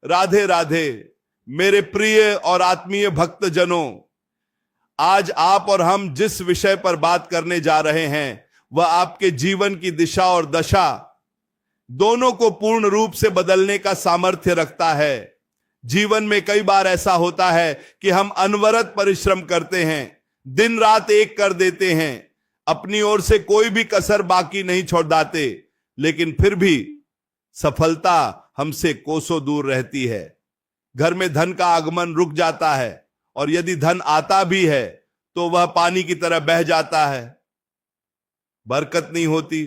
राधे राधे मेरे प्रिय और आत्मीय भक्तजनों, आज आप और हम जिस विषय पर बात करने जा रहे हैं वह आपके जीवन की दिशा और दशा दोनों को पूर्ण रूप से बदलने का सामर्थ्य रखता है। जीवन में कई बार ऐसा होता है कि हम अनवरत परिश्रम करते हैं, दिन रात एक कर देते हैं, अपनी ओर से कोई भी कसर बाकी नहीं छोड़ाते, लेकिन फिर भी सफलता हमसे कोसों दूर रहती है। घर में धन का आगमन रुक जाता है और यदि धन आता भी है तो वह पानी की तरह बह जाता है। बरकत नहीं होती,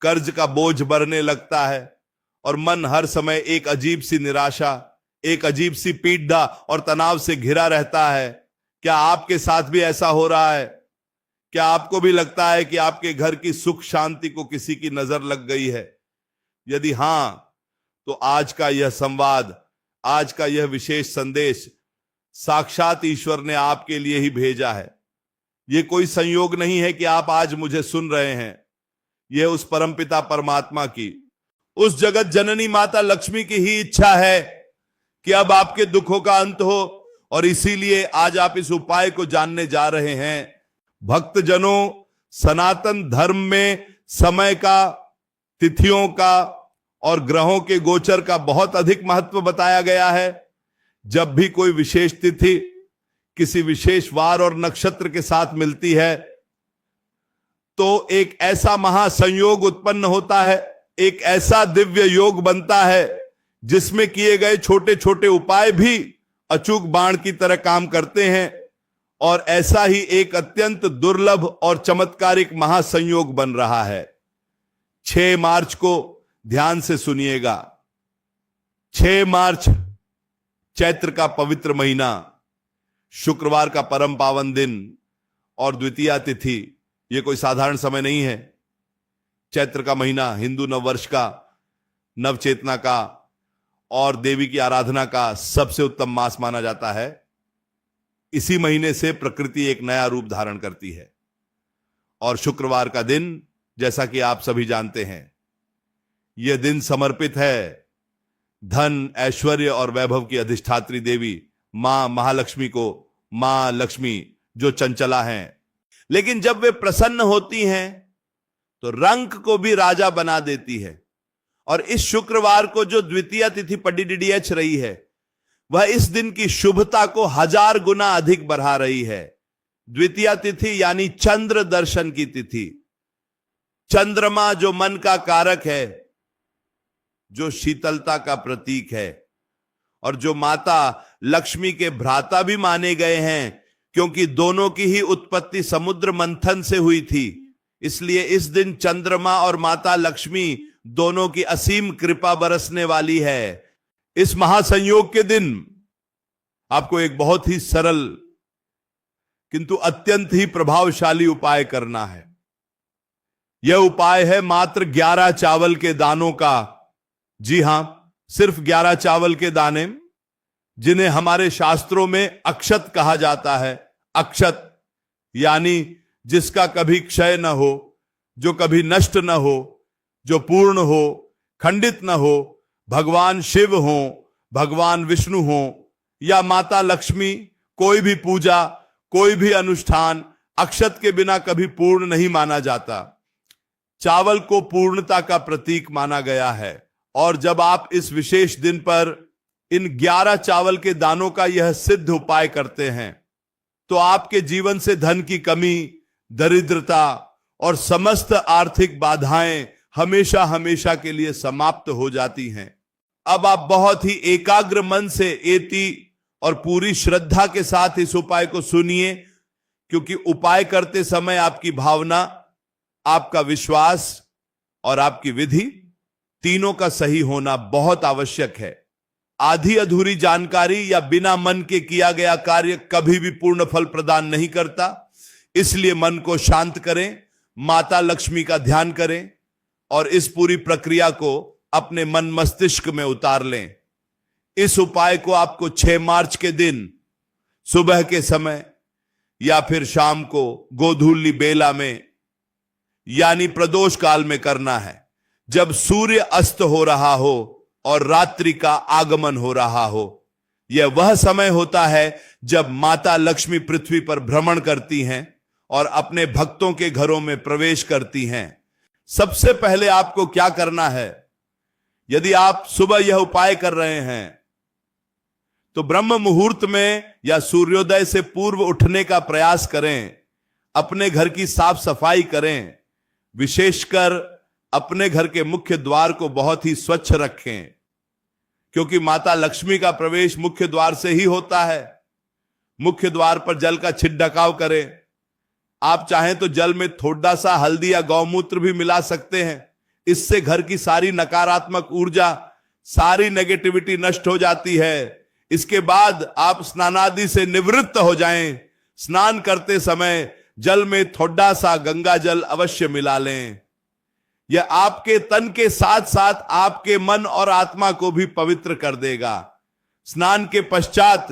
कर्ज का बोझ बढ़ने लगता है और मन हर समय एक अजीब सी निराशा, एक अजीब सी पीड़ा और तनाव से घिरा रहता है। क्या आपके साथ भी ऐसा हो रहा है? क्या आपको भी लगता है कि आपके घर की सुख शांति को किसी की नजर लग गई है? यदि हां, तो आज का यह संवाद, आज का यह विशेष संदेश साक्षात ईश्वर ने आपके लिए ही भेजा है। यह कोई संयोग नहीं है कि आप आज मुझे सुन रहे हैं। यह उस परमपिता परमात्मा की, उस जगत जननी माता लक्ष्मी की ही इच्छा है कि अब आपके दुखों का अंत हो, और इसीलिए आज आप इस उपाय को जानने जा रहे हैं। भक्तजनों, सनातन धर्म में समय का, तिथियों का और ग्रहों के गोचर का बहुत अधिक महत्व बताया गया है। जब भी कोई विशेष तिथि किसी विशेष वार और नक्षत्र के साथ मिलती है तो एक ऐसा महासंयोग उत्पन्न होता है, एक ऐसा दिव्य योग बनता है जिसमें किए गए छोटे छोटे उपाय भी अचूक बाण की तरह काम करते हैं। और ऐसा ही एक अत्यंत दुर्लभ और चमत्कारिक महासंयोग बन रहा है। 6 मार्च को ध्यान से सुनिएगा। 6 मार्च चैत्र का पवित्र महीना, शुक्रवार का परम पावन दिन और द्वितीया तिथि। यह कोई साधारण समय नहीं है। चैत्र का महीना हिंदू नववर्ष का, नवचेतना का और देवी की आराधना का सबसे उत्तम मास माना जाता है। इसी महीने से प्रकृति एक नया रूप धारण करती है और शुक्रवार का दिन, जैसा कि आप सभी जानते हैं, यह दिन समर्पित है धन, ऐश्वर्य और वैभव की अधिष्ठात्री देवी मां महालक्ष्मी को। मां लक्ष्मी जो चंचला हैं, लेकिन जब वे प्रसन्न होती हैं तो रंक को भी राजा बना देती है। और इस शुक्रवार को जो द्वितीया तिथि पड्डीडीएच रही है, वह इस दिन की शुभता को 1000 गुना अधिक बढ़ा रही है। द्वितीया तिथि यानी चंद्र दर्शन की तिथि। चंद्रमा जो मन का कारक है, जो शीतलता का प्रतीक है और जो माता लक्ष्मी के भ्राता भी माने गए हैं, क्योंकि दोनों की ही उत्पत्ति समुद्र मंथन से हुई थी। इसलिए इस दिन चंद्रमा और माता लक्ष्मी दोनों की असीम कृपा बरसने वाली है। इस महासंयोग के दिन आपको एक बहुत ही सरल किंतु अत्यंत ही प्रभावशाली उपाय करना है। यह उपाय है मात्र 11 चावल के दानों का। जी हां, सिर्फ 11 चावल के दाने, जिन्हें हमारे शास्त्रों में अक्षत कहा जाता है। अक्षत यानी जिसका कभी क्षय न हो, जो कभी नष्ट न हो, जो पूर्ण हो, खंडित न हो। भगवान शिव हो, भगवान विष्णु हो या माता लक्ष्मी, कोई भी पूजा, कोई भी अनुष्ठान अक्षत के बिना कभी पूर्ण नहीं माना जाता। चावल को पूर्णता का प्रतीक माना गया है। और जब आप इस विशेष दिन पर इन 11 चावल के दानों का यह सिद्ध उपाय करते हैं तो आपके जीवन से धन की कमी, दरिद्रता और समस्त आर्थिक बाधाएं हमेशा हमेशा के लिए समाप्त हो जाती हैं। अब आप बहुत ही एकाग्र मन से एति और पूरी श्रद्धा के साथ इस उपाय को सुनिए, क्योंकि उपाय करते समय आपकी भावना, आपका विश्वास और आपकी विधि तीनों का सही होना बहुत आवश्यक है। आधी अधूरी जानकारी या बिना मन के किया गया कार्य कभी भी पूर्ण फल प्रदान नहीं करता। इसलिए मन को शांत करें, माता लक्ष्मी का ध्यान करें और इस पूरी प्रक्रिया को अपने मन मस्तिष्क में उतार लें। इस उपाय को आपको 6 मार्च के दिन सुबह के समय या फिर शाम को गोधूली बेला में यानी प्रदोष काल में करना है, जब सूर्य अस्त हो रहा हो और रात्रि का आगमन हो रहा हो। यह वह समय होता है जब माता लक्ष्मी पृथ्वी पर भ्रमण करती हैं और अपने भक्तों के घरों में प्रवेश करती हैं। सबसे पहले आपको क्या करना है? यदि आप सुबह यह उपाय कर रहे हैं तो ब्रह्म मुहूर्त में या सूर्योदय से पूर्व उठने का प्रयास करें। अपने घर की साफ सफाई करें। विशेषकर अपने घर के मुख्य द्वार को बहुत ही स्वच्छ रखें, क्योंकि माता लक्ष्मी का प्रवेश मुख्य द्वार से ही होता है। मुख्य द्वार पर जल का छिड़काव करें। आप चाहें तो जल में थोड़ा सा हल्दी या गौमूत्र भी मिला सकते हैं। इससे घर की सारी नकारात्मक ऊर्जा, सारी नेगेटिविटी नष्ट हो जाती है। इसके बाद आप स्नानादि से निवृत्त हो जाएं। स्नान करते समय जल में थोड़ा सा गंगा जल अवश्य मिला लें। यह आपके तन के साथ साथ आपके मन और आत्मा को भी पवित्र कर देगा। स्नान के पश्चात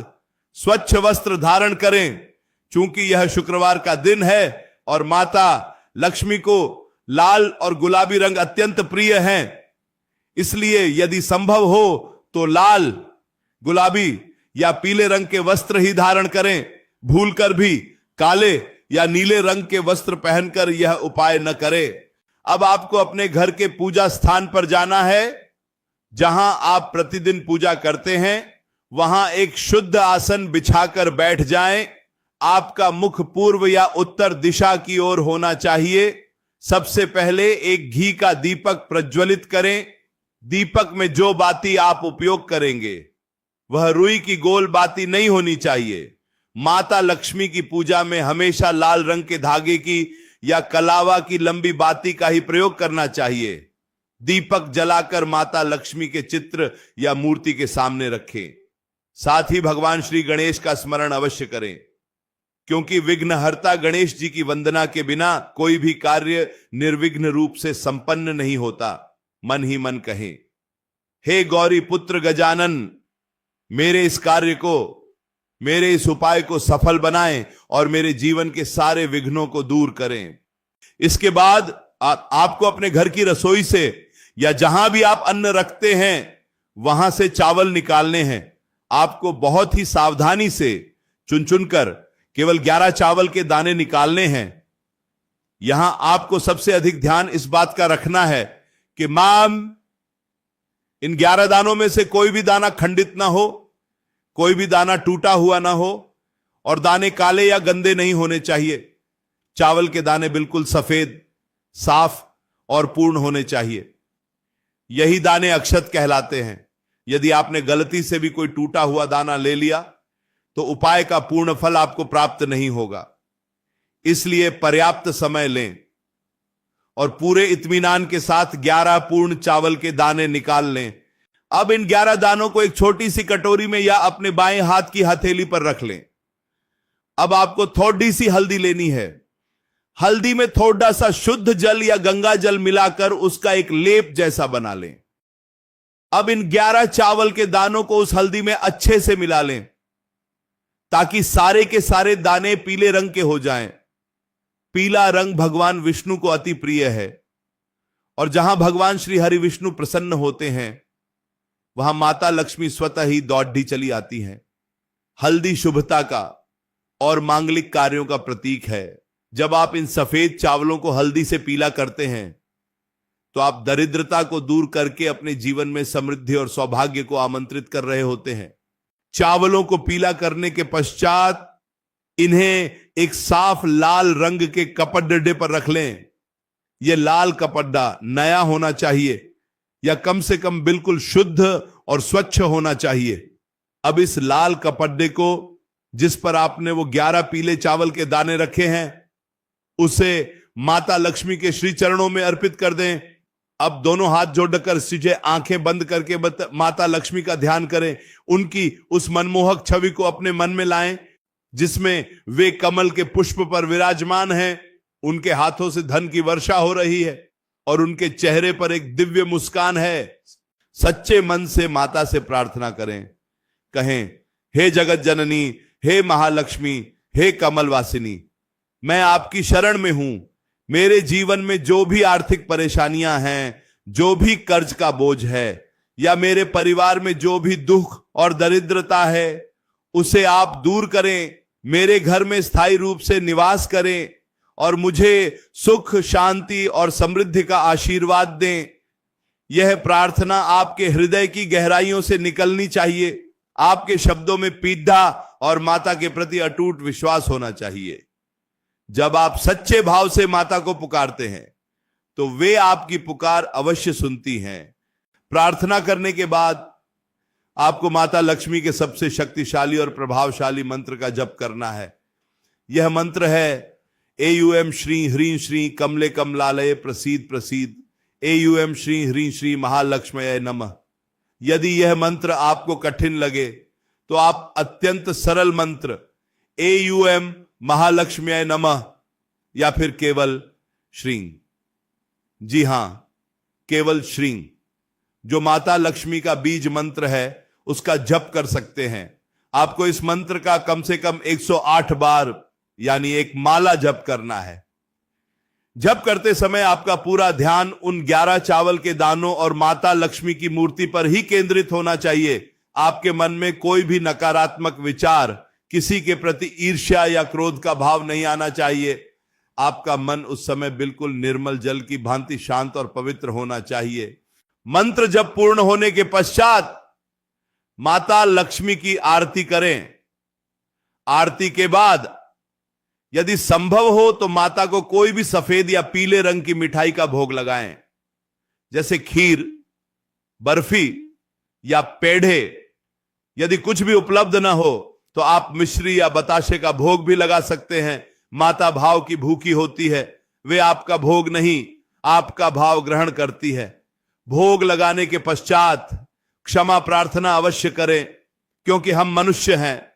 स्वच्छ वस्त्र धारण करें, चूंकि यह शुक्रवार का दिन है और माता लक्ष्मी को लाल और गुलाबी रंग अत्यंत प्रिय हैं। इसलिए यदि संभव हो तो लाल, गुलाबी या पीले रंग के वस्त्र ही धारण करें। भूलकर भी काले या नीले रंग के वस्त्र पहनकर यह उपाय न करें। अब आपको अपने घर के पूजा स्थान पर जाना है। जहां आप प्रतिदिन पूजा करते हैं वहां एक शुद्ध आसन बिछाकर बैठ जाएं। आपका मुख पूर्व या उत्तर दिशा की ओर होना चाहिए। सबसे पहले एक घी का दीपक प्रज्वलित करें। दीपक में जो बाती आप उपयोग करेंगे वह रुई की गोल बाती नहीं होनी चाहिए। माता लक्ष्मी की पूजा में हमेशा लाल रंग के धागे की या कलावा की लंबी बाती का ही प्रयोग करना चाहिए। दीपक जलाकर माता लक्ष्मी के चित्र या मूर्ति के सामने रखें। साथ ही भगवान श्री गणेश का स्मरण अवश्य करें, क्योंकि विघ्नहर्ता गणेश जी की वंदना के बिना कोई भी कार्य निर्विघ्न रूप से संपन्न नहीं होता। मन ही मन कहें, हे गौरी पुत्र गजानन, मेरे इस कार्य को, मेरे इस उपाय को सफल बनाएं और मेरे जीवन के सारे विघ्नों को दूर करें। इसके बाद आपको अपने घर की रसोई से या जहां भी आप अन्न रखते हैं वहां से चावल निकालने हैं। आपको बहुत ही सावधानी से चुन चुनकर केवल 11 चावल के दाने निकालने हैं। यहां आपको सबसे अधिक ध्यान इस बात का रखना है कि मां इन 11 दानों में से कोई भी दाना खंडित ना हो, कोई भी दाना टूटा हुआ ना हो और दाने काले या गंदे नहीं होने चाहिए। चावल के दाने बिल्कुल सफेद, साफ और पूर्ण होने चाहिए। यही दाने अक्षत कहलाते हैं। यदि आपने गलती से भी कोई टूटा हुआ दाना ले लिया तो उपाय का पूर्ण फल आपको प्राप्त नहीं होगा। इसलिए पर्याप्त समय लें और पूरे इत्मीनान के साथ 11 पूर्ण चावल के दाने निकाल लें। अब इन 11 दानों को एक छोटी सी कटोरी में या अपने बाएं हाथ की हथेली पर रख लें। अब आपको थोड़ी सी हल्दी लेनी है। हल्दी में थोड़ा सा शुद्ध जल या गंगा जल मिलाकर उसका एक लेप जैसा बना लें। अब इन 11 चावल के दानों को उस हल्दी में अच्छे से मिला लें ताकि सारे के सारे दाने पीले रंग के हो जाएं। पीला रंग भगवान विष्णु को अति प्रिय है और जहां भगवान श्री हरि विष्णु प्रसन्न होते हैं वहां माता लक्ष्मी स्वतः ही दौड़ी चली आती हैं। हल्दी शुभता का और मांगलिक कार्यों का प्रतीक है। जब आप इन सफेद चावलों को हल्दी से पीला करते हैं तो आप दरिद्रता को दूर करके अपने जीवन में समृद्धि और सौभाग्य को आमंत्रित कर रहे होते हैं। चावलों को पीला करने के पश्चात इन्हें एक साफ लाल रंग के कपड़े पर रख लें। यह लाल कपड़ा नया होना चाहिए या कम से कम बिल्कुल शुद्ध और स्वच्छ होना चाहिए। अब इस लाल कपड़े को जिस पर आपने वो 11 पीले चावल के दाने रखे हैं उसे माता लक्ष्मी के श्री चरणों में अर्पित कर दें। अब दोनों हाथ जोड़कर सीधे आंखें बंद करके माता लक्ष्मी का ध्यान करें। उनकी उस मनमोहक छवि को अपने मन में लाएं जिसमें वे कमल के पुष्प पर विराजमान हैं। उनके हाथों से धन की वर्षा हो रही है और उनके चेहरे पर एक दिव्य मुस्कान है। सच्चे मन से माता से प्रार्थना करें। कहें, हे जगत जननी, हे महालक्ष्मी, हे कमलवासिनी, मैं आपकी शरण में हूं। मेरे जीवन में जो भी आर्थिक परेशानियां हैं, जो भी कर्ज का बोझ है, या मेरे परिवार में जो भी दुख और दरिद्रता है उसे आप दूर करें, मेरे घर में स्थायी रूप से निवास करें और मुझे सुख, शांति और समृद्धि का आशीर्वाद दें। यह प्रार्थना आपके हृदय की गहराइयों से निकलनी चाहिए। आपके शब्दों में पीढ़ा और माता के प्रति अटूट विश्वास होना चाहिए। जब आप सच्चे भाव से माता को पुकारते हैं तो वे आपकी पुकार अवश्य सुनती हैं। प्रार्थना करने के बाद आपको माता लक्ष्मी के सबसे शक्तिशाली और प्रभावशाली मंत्र का जप करना है। यह मंत्र है एयूएम श्री ह्रीं श्री कमले कमलालय प्रसीद प्रसीद, एयूएम श्री ह्रीं श्री महालक्ष्मय नमः। यदि यह मंत्र आपको कठिन लगे तो आप अत्यंत सरल मंत्र एयूएम महालक्ष्म्याय नमः या फिर केवल श्रीं, जी हां केवल श्रीं, जो माता लक्ष्मी का बीज मंत्र है उसका जप कर सकते हैं। आपको इस मंत्र का कम से कम 108 बार यानी एक माला जप करना है। जप करते समय आपका पूरा ध्यान उन 11 चावल के दानों और माता लक्ष्मी की मूर्ति पर ही केंद्रित होना चाहिए। आपके मन में कोई भी नकारात्मक विचार, किसी के प्रति ईर्ष्या या क्रोध का भाव नहीं आना चाहिए। आपका मन उस समय बिल्कुल निर्मल जल की भांति शांत और पवित्र होना चाहिए। मंत्र जब पूर्ण होने के पश्चात माता लक्ष्मी की आरती करें। आरती के बाद यदि संभव हो तो माता को कोई भी सफेद या पीले रंग की मिठाई का भोग लगाएं, जैसे खीर, बर्फी या पेढ़े। यदि कुछ भी उपलब्ध ना हो तो आप मिश्री या बताशे का भोग भी लगा सकते हैं। माता भाव की भूखी होती है, वे आपका भोग नहीं आपका भाव ग्रहण करती है। भोग लगाने के पश्चात क्षमा प्रार्थना अवश्य करें, क्योंकि हम मनुष्य हैं।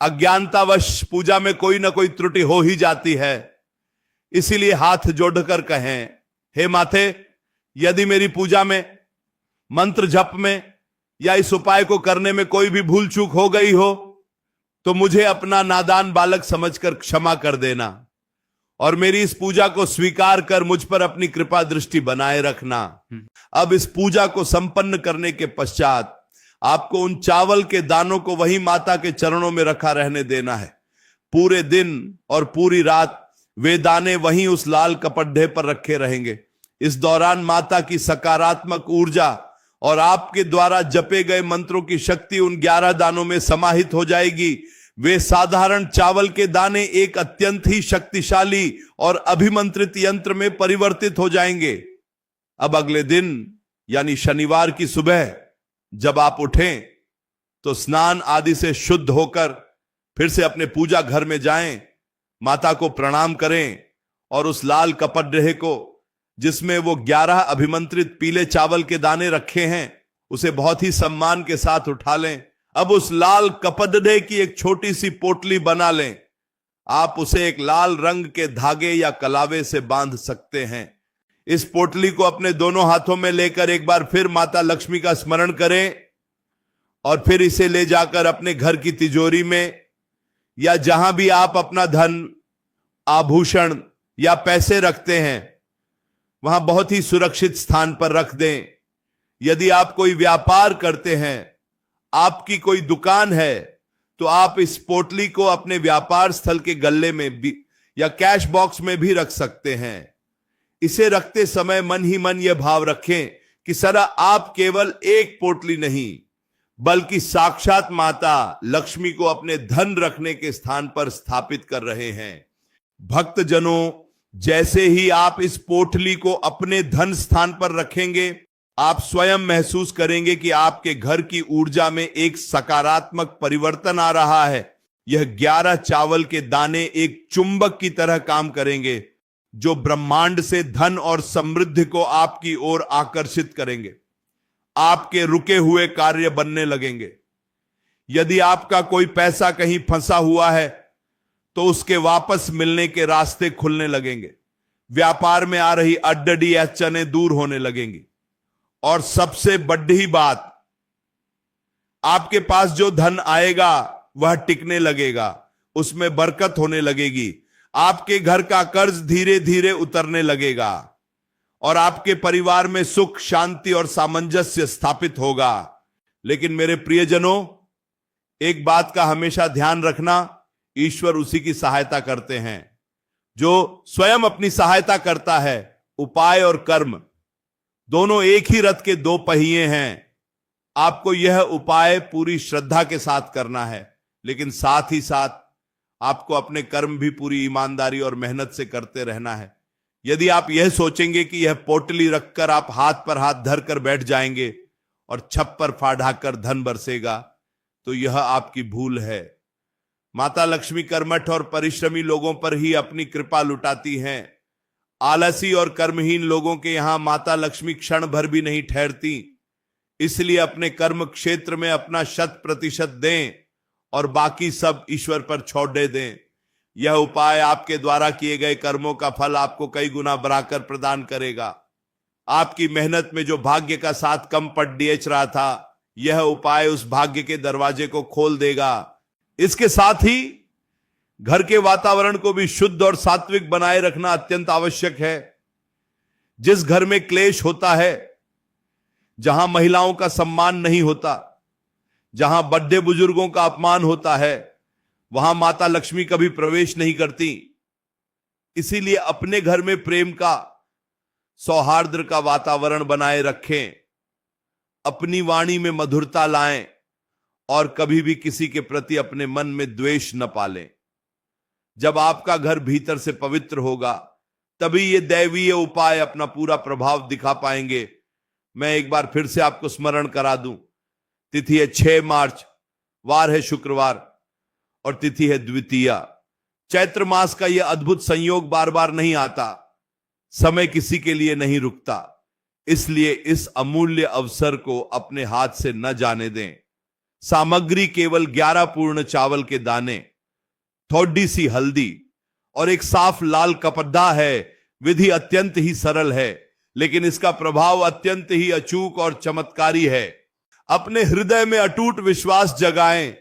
अज्ञानतावश पूजा में कोई ना कोई त्रुटि हो ही जाती है। इसीलिए हाथ जोड़कर कहें, हे माते, यदि मेरी पूजा में, मंत्र जप में या इस उपाय को करने में कोई भी भूल चूक हो गई हो तो मुझे अपना नादान बालक समझकर क्षमा कर देना और मेरी इस पूजा को स्वीकार कर मुझ पर अपनी कृपा दृष्टि बनाए रखना। अब इस पूजा को संपन्न करने के पश्चात आपको उन चावल के दानों को वही माता के चरणों में रखा रहने देना है। पूरे दिन और पूरी रात वे दाने वहीं उस लाल कपड़े पर रखे रहेंगे। इस दौरान माता की सकारात्मक ऊर्जा और आपके द्वारा जपे गए मंत्रों की शक्ति उन 11 दानों में समाहित हो जाएगी। वे साधारण चावल के दाने एक अत्यंत ही शक्तिशाली और अभिमंत्रित यंत्र में परिवर्तित हो जाएंगे। अब अगले दिन यानी शनिवार की सुबह जब आप उठें तो स्नान आदि से शुद्ध होकर फिर से अपने पूजा घर में जाएं, माता को प्रणाम करें और उस लाल कपड़े को जिसमें वो 11 अभिमंत्रित पीले चावल के दाने रखे हैं उसे बहुत ही सम्मान के साथ उठा लें। अब उस लाल कपड़े की एक छोटी सी पोटली बना लें। आप उसे एक लाल रंग के धागे या कलावे से बांध सकते हैं। इस पोटली को अपने दोनों हाथों में लेकर एक बार फिर माता लक्ष्मी का स्मरण करें और फिर इसे ले जाकर अपने घर की तिजोरी में या जहां भी आप अपना धन, आभूषण या पैसे रखते हैं वहां बहुत ही सुरक्षित स्थान पर रख दें। यदि आप कोई व्यापार करते हैं, आपकी कोई दुकान है, तो आप इस पोटली को अपने व्यापार स्थल के गल्ले में भी या कैश बॉक्स में भी रख सकते हैं। इसे रखते समय मन ही मन यह भाव रखें कि सदा आप केवल एक पोटली नहीं बल्कि साक्षात माता लक्ष्मी को अपने धन रखने के स्थान पर स्थापित कर रहे हैं। भक्तजनों, जैसे ही आप इस पोटली को अपने धन स्थान पर रखेंगे, आप स्वयं महसूस करेंगे कि आपके घर की ऊर्जा में एक सकारात्मक परिवर्तन आ रहा है। यह 11 चावल के दाने एक चुंबक की तरह काम करेंगे जो ब्रह्मांड से धन और समृद्धि को आपकी ओर आकर्षित करेंगे। आपके रुके हुए कार्य बनने लगेंगे। यदि आपका कोई पैसा कहीं फंसा हुआ है तो उसके वापस मिलने के रास्ते खुलने लगेंगे। व्यापार में आ रही अड्डडी अड़चनें दूर होने लगेंगी। और सबसे बड़ी बात, आपके पास जो धन आएगा वह टिकने लगेगा, उसमें बरकत होने लगेगी। आपके घर का कर्ज धीरे धीरे उतरने लगेगा और आपके परिवार में सुख, शांति और सामंजस्य स्थापित होगा। लेकिन मेरे प्रियजनों, एक बात का हमेशा ध्यान रखना, ईश्वर उसी की सहायता करते हैं जो स्वयं अपनी सहायता करता है। उपाय और कर्म दोनों एक ही रथ के दो पहिए हैं। आपको यह उपाय पूरी श्रद्धा के साथ करना है, लेकिन साथ ही साथ आपको अपने कर्म भी पूरी ईमानदारी और मेहनत से करते रहना है। यदि आप यह सोचेंगे कि यह पोटली रखकर आप हाथ पर हाथ धर कर बैठ जाएंगे और छप्पर फाड़ाकर धन बरसेगा, तो यह आपकी भूल है। माता लक्ष्मी कर्मठ और परिश्रमी लोगों पर ही अपनी कृपा लुटाती हैं। आलसी और कर्महीन लोगों के यहां माता लक्ष्मी क्षण भर भी नहीं ठहरती। इसलिए अपने कर्म क्षेत्र में अपना 100% दें और बाकी सब ईश्वर पर छोड़ दें। यह उपाय आपके द्वारा किए गए कर्मों का फल आपको कई गुना बढ़ाकर प्रदान करेगा। आपकी मेहनत में जो भाग्य का साथ कम पट बेच रहा था, यह उपाय उस भाग्य के दरवाजे को खोल देगा। इसके साथ ही घर के वातावरण को भी शुद्ध और सात्विक बनाए रखना अत्यंत आवश्यक है। जिस घर में क्लेश होता है, जहां महिलाओं का सम्मान नहीं होता, जहां बड़े बुजुर्गों का अपमान होता है, वहां माता लक्ष्मी कभी प्रवेश नहीं करती। इसीलिए अपने घर में प्रेम का, सौहार्द का वातावरण बनाए रखें, अपनी वाणी में मधुरता लाएं और कभी भी किसी के प्रति अपने मन में द्वेष न पालें। जब आपका घर भीतर से पवित्र होगा, तभी ये दैवीय उपाय अपना पूरा प्रभाव दिखा पाएंगे। मैं एक बार फिर से आपको स्मरण करा दूं, तिथि है 6 मार्च, वार है शुक्रवार और तिथि है द्वितीया। चैत्र मास का यह अद्भुत संयोग बार बार नहीं आता, समय किसी के लिए नहीं रुकता। इसलिए इस अमूल्य अवसर को अपने हाथ से न जाने दें। सामग्री केवल 11 पूर्ण चावल के दाने, थोड़ी सी हल्दी और एक साफ लाल कपड़ा है। विधि अत्यंत ही सरल है, लेकिन इसका प्रभाव अत्यंत ही अचूक और चमत्कारी है। अपने हृदय में अटूट विश्वास जगाएं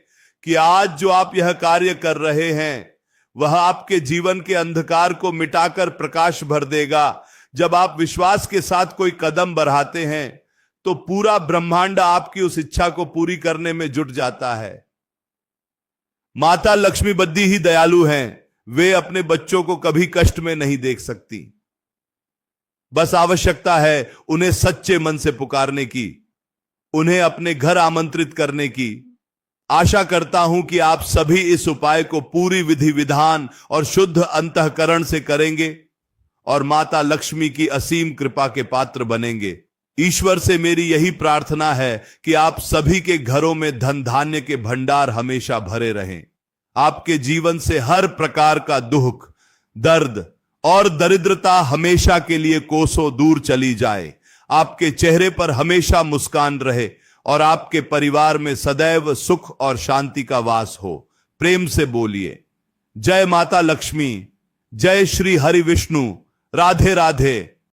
कि आज जो आप यह कार्य कर रहे हैं, वह आपके जीवन के अंधकार को मिटाकर प्रकाश भर देगा। जब आप विश्वास के साथ कोई कदम बढ़ाते हैं, तो पूरा ब्रह्मांड आपकी उस इच्छा को पूरी करने में जुट जाता है। माता लक्ष्मी बद्दी ही दयालु हैं। वे अपने बच्चों को कभी कष्ट में नहीं देख सकती। बस आवश्यकता है उन्हें सच्चे मन से पुकारने की, उन्हें अपने घर आमंत्रित करने की। आशा करता हूं कि आप सभी इस उपाय को पूरी विधि विधान और शुद्ध अंतःकरण से करेंगे और माता लक्ष्मी की असीम कृपा के पात्र बनेंगे। ईश्वर से मेरी यही प्रार्थना है कि आप सभी के घरों में धन धान्य के भंडार हमेशा भरे रहें। आपके जीवन से हर प्रकार का दुख, दर्द और दरिद्रता हमेशा के लिए कोसों दूर चली जाए। आपके चेहरे पर हमेशा मुस्कान रहे और आपके परिवार में सदैव सुख और शांति का वास हो। प्रेम से बोलिए, जय माता लक्ष्मी, जय श्री हरि विष्णु, राधे राधे।